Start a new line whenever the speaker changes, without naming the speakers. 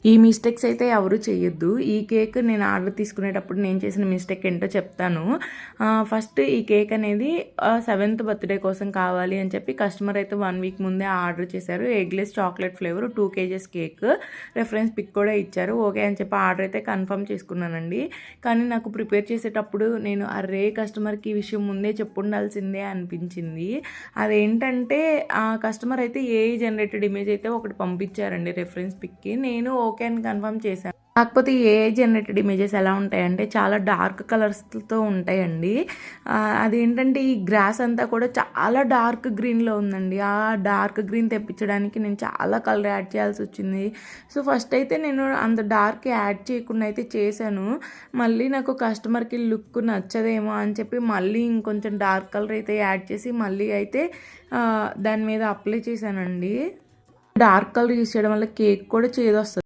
ఈ మిస్టేక్స్ అయితే ఎవరు చేయొద్దు. ఈ కేక్ నేను ఆర్డర్ తీసుకునేటప్పుడు నేను చేసిన మిస్టేక్ ఏంటో చెప్తాను. ఫస్ట్ ఈ కేక్ అనేది 7th బర్త్డే కోసం కావాలి అని చెప్పి కస్టమర్ అయితే 1 వీక్ ముందే ఆర్డర్ చేశారు. Eggless chocolate flavour 2 kgs cake, reference pic కూడా ఇచ్చారు. ఓకే అని చెప్పి ఆర్డర్ అయితే కన్ఫర్మ్ చేసుకున్నానండి. కానీ నాకు ప్రిపేర్ చేసేటప్పుడు నేను అరే కస్టమర్కి ఈ విషయం ముందే చెప్పుండాల్సిందే అనిపించింది. అదేంటంటే ఆ కస్టమర్ అయితే ఏఐ జనరేటెడ్ ఇమేజ్ అయితే ఒకటి పంపించారండి రెఫరెన్స్ పిక్కి. నేను ఓకే అని కన్ఫర్మ్ చేశాను. కాకపోతే ఈ ఏఐ జనరేటెడ్ ఇమేజెస్ ఎలా ఉంటాయంటే చాలా డార్క్ కలర్స్తో ఉంటాయండి. అదేంటంటే ఈ గ్రాస్ అంతా కూడా చాలా డార్క్ గ్రీన్లో ఉందండి. ఆ డార్క్ గ్రీన్ తెప్పించడానికి నేను చాలా కలర్ యాడ్ చేయాల్సి వచ్చింది. సో ఫస్ట్ అయితే నేను అంత డార్క్ యాడ్ చేయకుండా అయితే చేశాను. మళ్ళీ నాకు కస్టమర్కి లుక్ నచ్చదేమో అని చెప్పి మళ్ళీ ఇంకొంచెం డార్క్ కలర్ అయితే యాడ్ చేసి మళ్ళీ అయితే దాని మీద అప్లై చేశానండి. డార్క్ కలర్ యూస్ చేయడం వల్ల కేక్ కూడా చేదొస్తుంది.